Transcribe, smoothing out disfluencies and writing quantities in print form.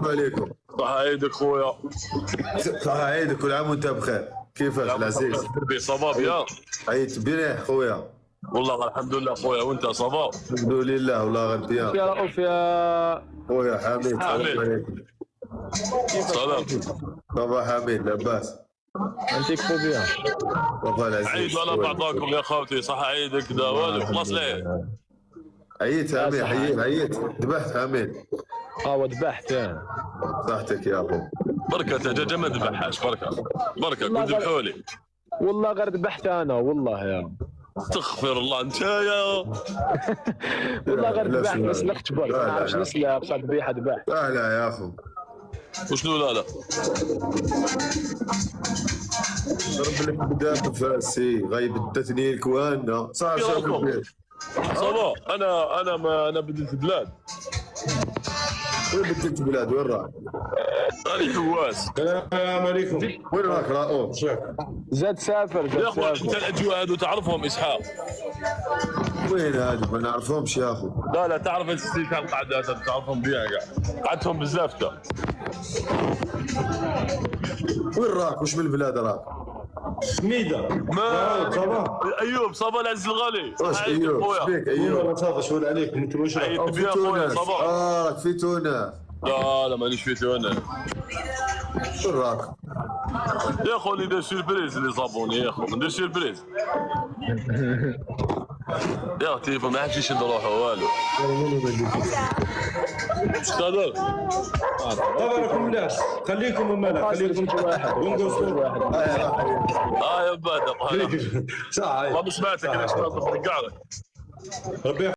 عليكم. صح عيدك خويا. صح عيدك، كل عام وانت بخير. كيفاش العزيز؟ صباب يا عيت بنيح خويا. والله الحمد لله خويا، وانت صباب؟ الحمد لله والله غير بيان. يا رؤوف يا خويا حميد. سلام. بابا حميد لاباس. انتيك فوبيا. بابا العزيز. عيد على بعضاكم يا خوتي. صح عيدك دا والو خلاص ليه. عييت حميد، عييت ذبحت حميد. وذبحت يا صحتك يا اخو. بركة دجاجة ما ذبحهاش. بركة كنت ذبحولي. والله غير ذبحت انا والله يا. استغفر الله انت يا. والله غير ذبحت ما سلقتش برك، ما نعرفش نسلق بصح ذبيحه ذبحت. لا يا اخو. وشنو لا ضرب لك بداك فاسي غايب التثنيه الكوانا صار شاف البيت. صبا انا بدلت بلاد. وين بدلت بلاد؟ وين راك؟ راني حواس. السلام عليكم. وين راك راؤوف؟ زاد سافر يا اخو انت الاجواء هذو تعرفهم اسحاق؟ وين هادو؟ ما نعرفهمش يا اخو. لا تعرف السيكان قعدات تعرفهم بيها قعدتهم بزاف تا. وين راك؟ وش من البلاد راك؟ حميده ما صباح. ايوب صبا العز الغالي. واش ايوب؟ اش بيك ايوب؟ والله صافا شغل عليكم انتم واش عيد في بيا خويا تونس. صبا. راك في تونس. لا مانيش في تونس وين راك؟ يا اخو. اللي دار سيربريز اللي صابوني يا اخو. ندير سيربريز يا تيفا. ما عرفتش نروحوا والو. اش تهضر؟ راكم ملاح. خليكم ومالا خليكم ونقصوا واحد. يا بادر صح. ما سمعتك. انا سمعتك كاع. ربي